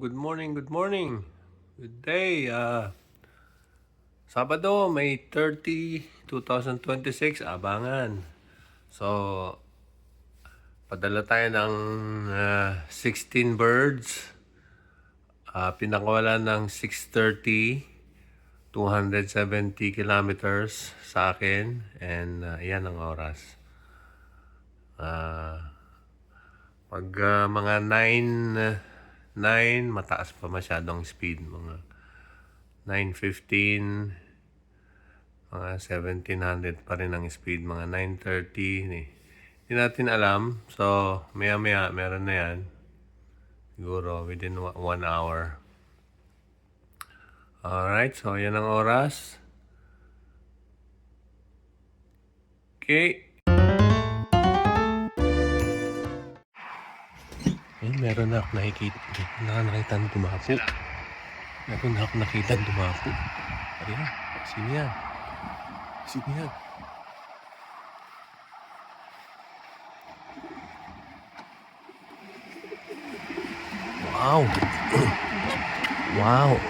good morning, good morning. Good day. Sabado, May 30, 2026, abangan. So, padala tayo ng 16 birds. Pinakawala ng 6:30, 270 kilometers sa akin. And yan ang oras. Pag mga 9, mataas pa masyadong speed. Mga 9:15, mga 1700 pa rin ang speed. Mga 9:30. Hindi natin alam. So, maya-maya, meron na yan. Siguro, within 1 hour. Alright, so yan ang oras. Okay. Meron na ako nakikita. Nakita na dumapo. Meron na ako nakita dumapo. Ayan, sino yan? Sino yan? Wow! Wow!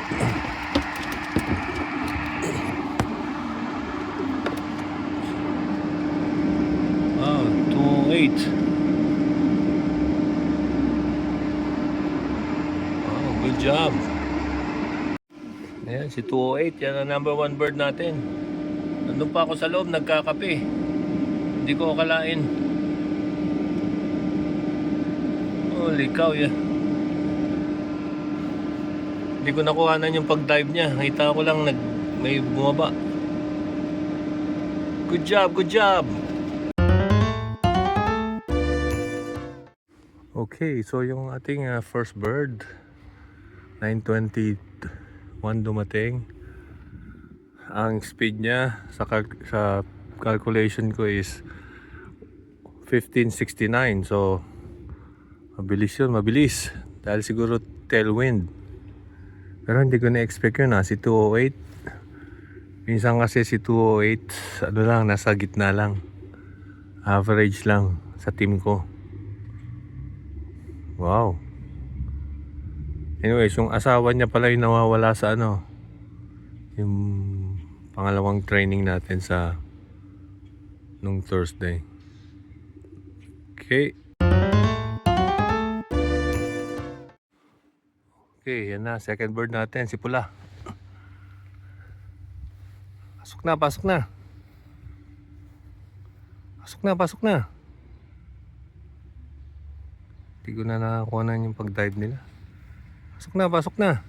Wow, 208. Wow, good job. Ayan, si 208. Yan ang number 1 bird natin. Nandun pa ako sa loob, nagkakape. Hindi ko akalain. Holy cow, yan. Hindi ko nakuhanan yung pag-dive niya. Nakita ko lang may bumaba. Good job, good job. Okay, so yung ating first bird, 9:21 dumating. Ang speed niya sa calculation ko is 1569. So mabilis yun, mabilis. Dahil siguro tailwind. Pero hindi ko na-expect yun si 208. Minsan kasi si 208, nasa gitna lang. Average lang sa team ko. Wow. Anyways, yung asawa niya pala yung nawawala sa yung pangalawang training natin nung Thursday. Okay. Okay, yan na. Second bird natin, si Pula. Pasok na, pasok na. Pasok na, pasok na. Hindi ko na nakakuha na yung pag-dive nila. Pasok na, pasok na.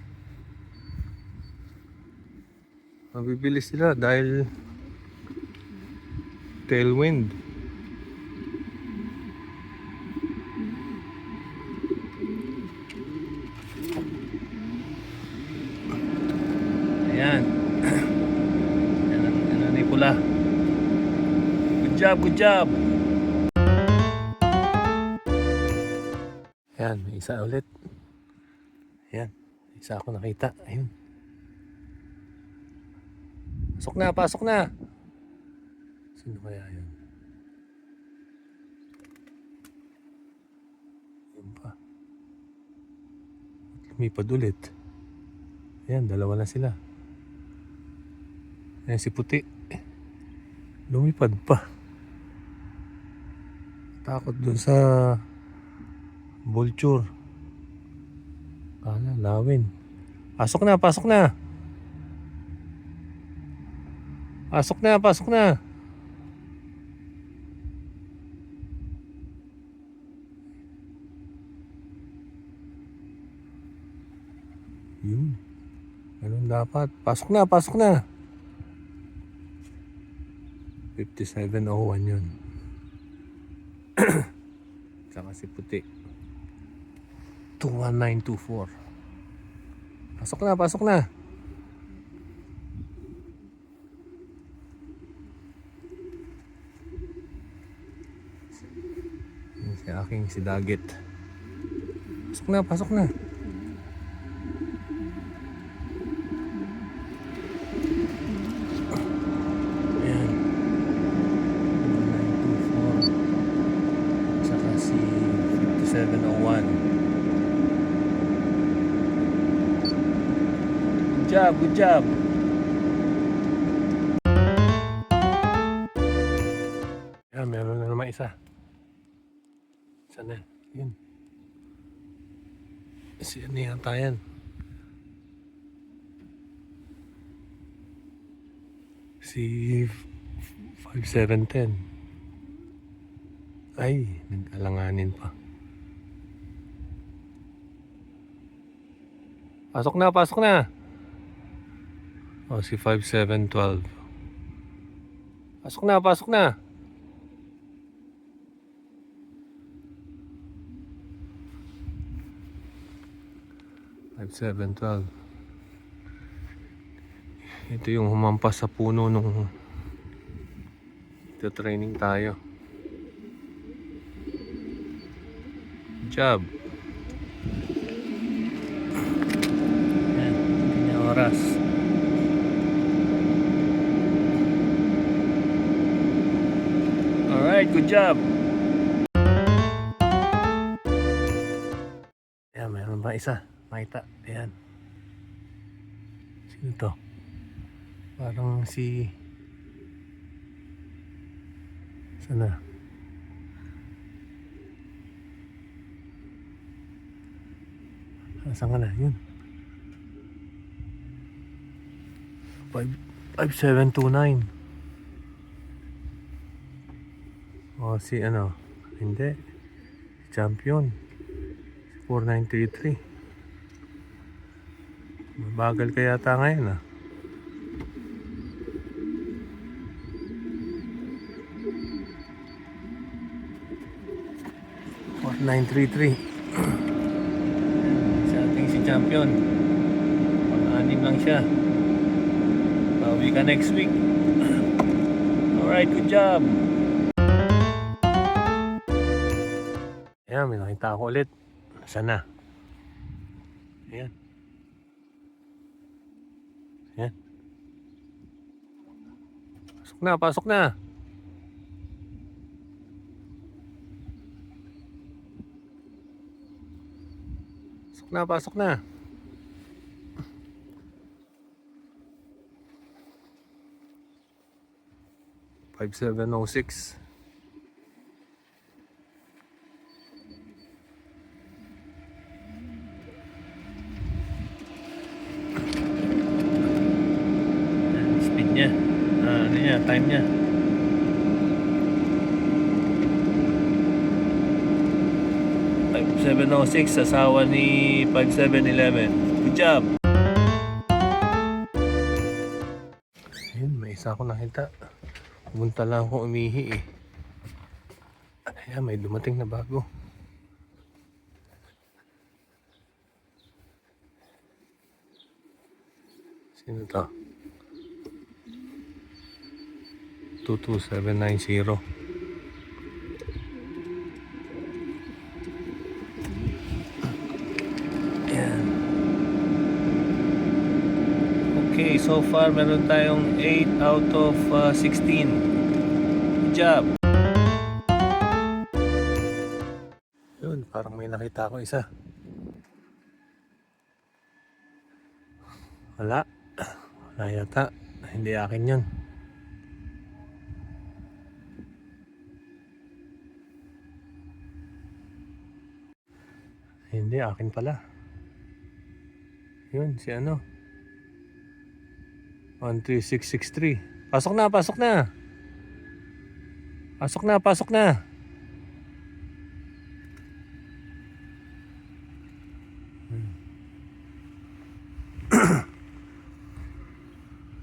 Mabibilis sila dahil tailwind. Ayan. Yan ni Pula. Good job, good job. Ayan, may isa ulit. Ayan, isa ako nakita. Ayun. Pasok na, pasok na. Sino kaya yun? Yun pa. Lumipad ulit. Ayan, dalawa na sila. Ayan si Puti. Lumipad pa. Takot dun sa vulture. Lawin. Pasok na, pasok na. Pasok na, pasok na. Yun. Ganun dapat. Pasok na, pasok na. 5701 yun. Saka si Puti. 21924. Pasok na, pasok na. Si Daggett. Pasok na, pasok na. Ayan. 1924. Saka si 5701. job, good job. Yan, meron na naman isa. Isa na. Yun. Si ano yata yan? Si 5710. Ay, nag-alanganin pa. Pasok na, pasok na. Oh, si 5712. Pasok na, pasok na. Five seven 12. Ito yung humampas sa puno nung training tayo. Good job. Yan, hindi na oras. Alright, good job. Ayan, mayroon pa isa. Makita, ayan. Sino to? Parang si... Sana? Saan ka na? Yun. 5729. O si ano? Hindi. Champion. 4933. Mabagal ka yata ngayon ah. Or 933. Sa ating si Champion. Pang-anim lang siya. Bawi ka next week. Alright, good job. Ayan, may nakita ako ulit. Nasaan na? Ayan. Ayan. Pasok na, pasok na. Pasok na, pasok na. Five seven oh six. Speed niya. Ano niya, time niya. Five seven oh six, asawa ni 5711. Good job. Ayun, may isa ako nakita. Pumunta lang ako umihi eh. Ayan, may dumating na bago. Sino to? 22790. Ayan. Okay, so far meron tayong 8 out of 16. Good job. Yun, parang may nakita ko isa. Wala. Wala yata. Hindi akin yun. Hindi, akin pala. Yun, si ano? 13663. Pasok na, pasok na. Pasok na, pasok na.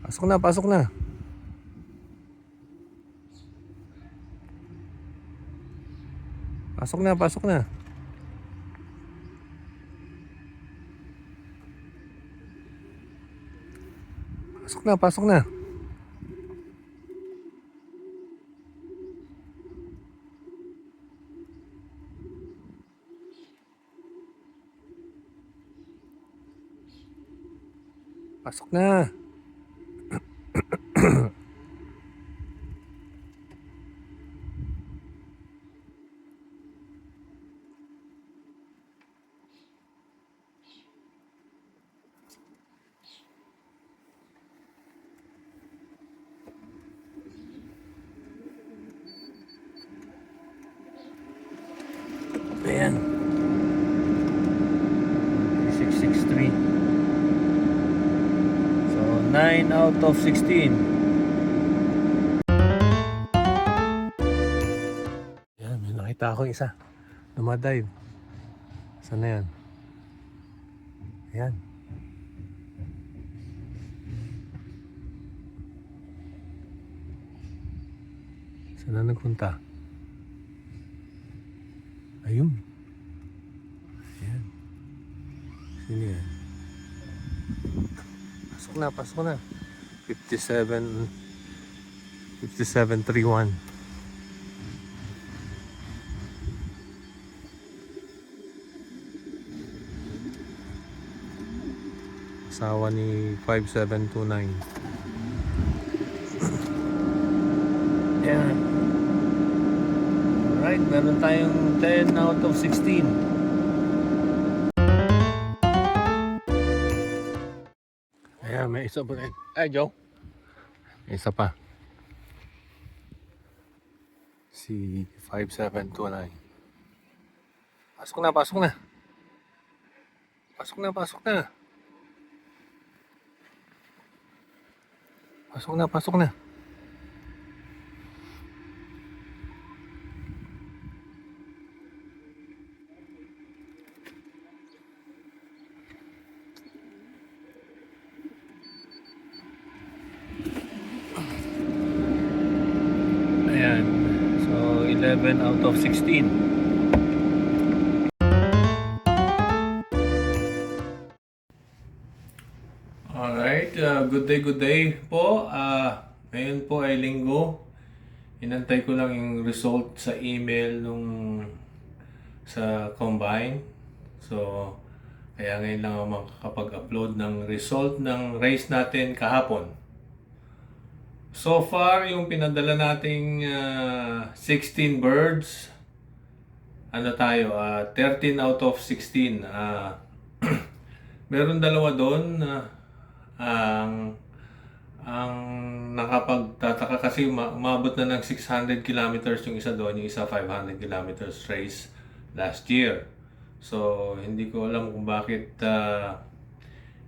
Pasok na, pasok na. Pasok na, pasok na. Pasok na, pasok na. Pasok na. 9 out of 16. Yan, may nakita ako isa. Dumadive. Saan na yan? Ayan. Saan na nagpunta? Ayun. Ayan. Sino yan? Pasok na. 5731. Asawa ni 5729. Ayan. Alright, meron tayong 10 out of 16. Ayan, may isa pa rin. Ay, Joe. May isa pa. Si 5729. Pasok na. Pasok na. Pasok na. Ayan. So, 11 out of 16. Alright, good day po. Ngayon po ay linggo. Inantay ko lang yung result sa email sa Combine. So, kaya ngayon lang ako makakapag-upload ng result ng race natin kahapon. So far, yung pinadala nating 16 birds, 13 out of 16. Meron dalawa doon ang nakapagtataka kasi umabot na ng 600 kilometers yung isa doon, yung isa 500 kilometers race last year. So, hindi ko alam kung bakit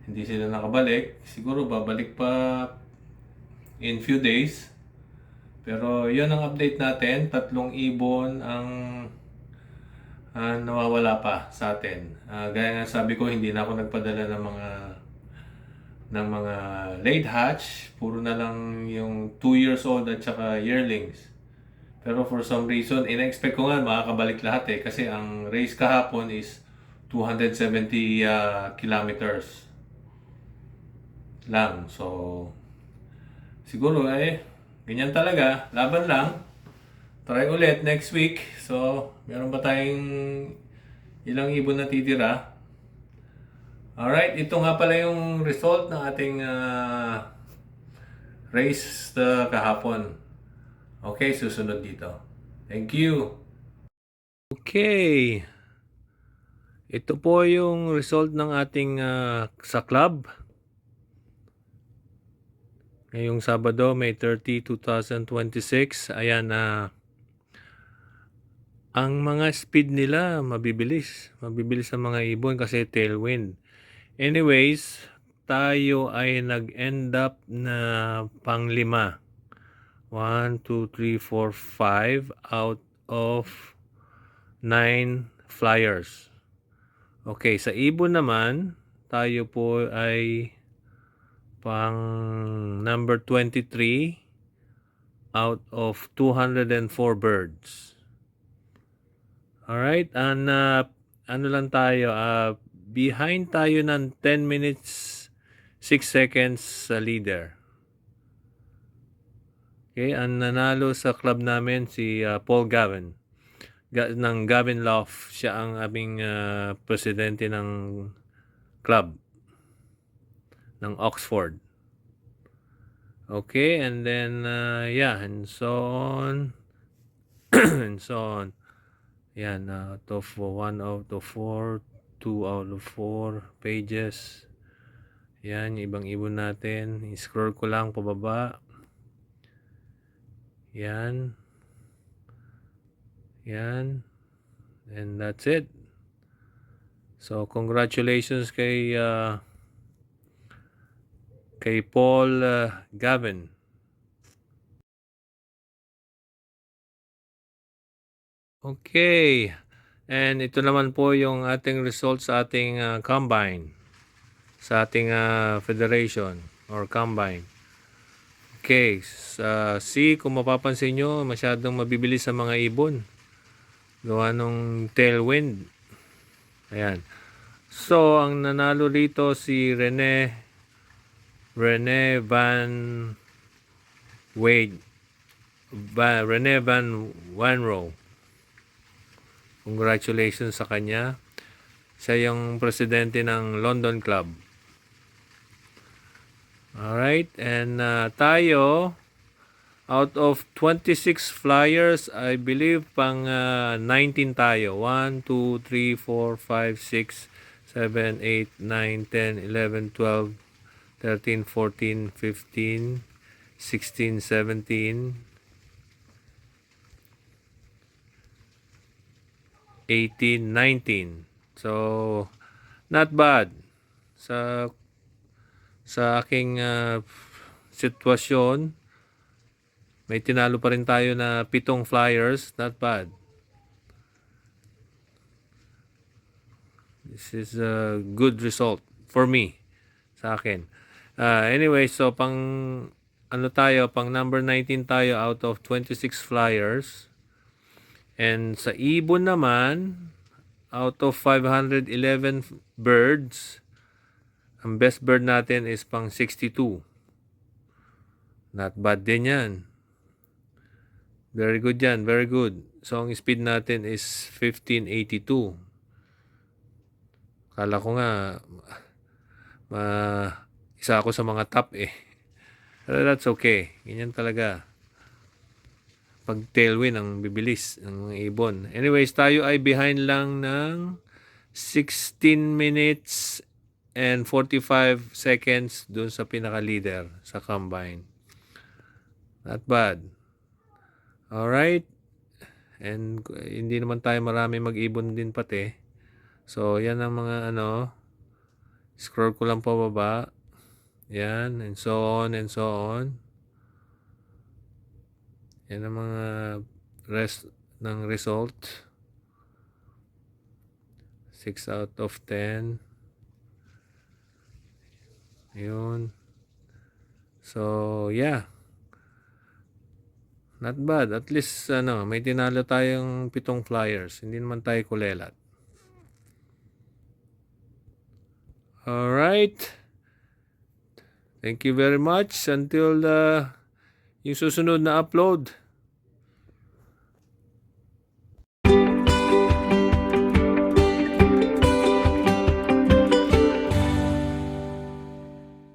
hindi sila nakabalik. Siguro babalik pa in few days. Pero yun ang update natin. 3 ibon ang nawawala pa sa atin. Gaya nga sabi ko, hindi na ako nagpadala ng mga late hatch. Puro na lang yung 2 years old at saka yearlings. Pero for some reason, in-expect ko nga makakabalik lahat kasi ang race kahapon is 270 kilometers lang. So, siguro ganyan talaga. Laban lang. Try ulit next week. So, meron ba tayong ilang ibon na titira? Alright, ito nga pala yung result ng ating race kahapon. Okay, susunod dito. Thank you. Okay. Ito po yung result ng ating sa club. Ngayong Sabado, May 30, 2026. Ayan ang mga speed nila mabibilis. Mabibilis ang mga ibon kasi tailwind. Anyways, tayo ay nag-end up na pang-5. 1, 2, 3, 4, 5 out of 9 flyers. Okay, sa ibon naman, tayo po ay pang number 23 out of 204 birds. Alright, and ano lang tayo, behind tayo ng 10 minutes 6 seconds sa leader. Okay, ang nanalo sa club namin si Paul Gavin ng Gavin Love. Siya ang aming presidente ng club ng Oxford. Okay, and then and so on and so on. Yan, out of 1 out of 4, 2 out of 4 pages. Yan, ibang ibon natin. I-scroll ko lang pababa. Yan. Yan. And that's it. So, congratulations kay kay Paul Gavin. Okay. And ito naman po yung ating results sa ating combine. Sa ating federation or combine. Okay. Sa kung mapapansin nyo, masyadong mabibilis sa mga ibon. Gawa nung tailwind. Ayan. So, ang nanalo rito si Rene Van Wade. Rene Van Wanro. Congratulations sa kanya. Siya yung presidente ng London Club. Alright, and tayo, out of 26 flyers, I believe pang 19 tayo. 1, 2, 3, 4, 5, 6, 7, 8, 9, 10, 11, 12, 13, 14, 15, 16, 17, 18, 19. So, not bad. Sa aking sitwasyon, may tinalo pa rin tayo na 7 flyers. Not bad. This is a good result for me. Sa akin. Anyway, so pang number 19 tayo out of 26 flyers. And sa ibon naman, out of 511 birds, ang best bird natin is pang 62. Not bad din yan. Very good yan, very good. So, ang speed natin is 1582. Kala ko nga, isa ako sa mga top eh. Pero that's okay. Ganyan talaga. Pag tailwind ang bibilis ng mga ibon. Anyways, tayo ay behind lang ng 16 minutes and 45 seconds dun sa pinaka-leader sa combine. Not bad. Alright. And hindi naman tayo marami mag-ibon din pati. So, yan ang mga scroll ko lang pababa. Yan, and so on and so on. Yan ang mga rest ng result. 6 out of 10. Yun. So, yeah. Not bad. At least, may tinalo tayong 7 flyers. Hindi naman tayo kulelat. Alright. Thank you very much. Until yung susunod na upload.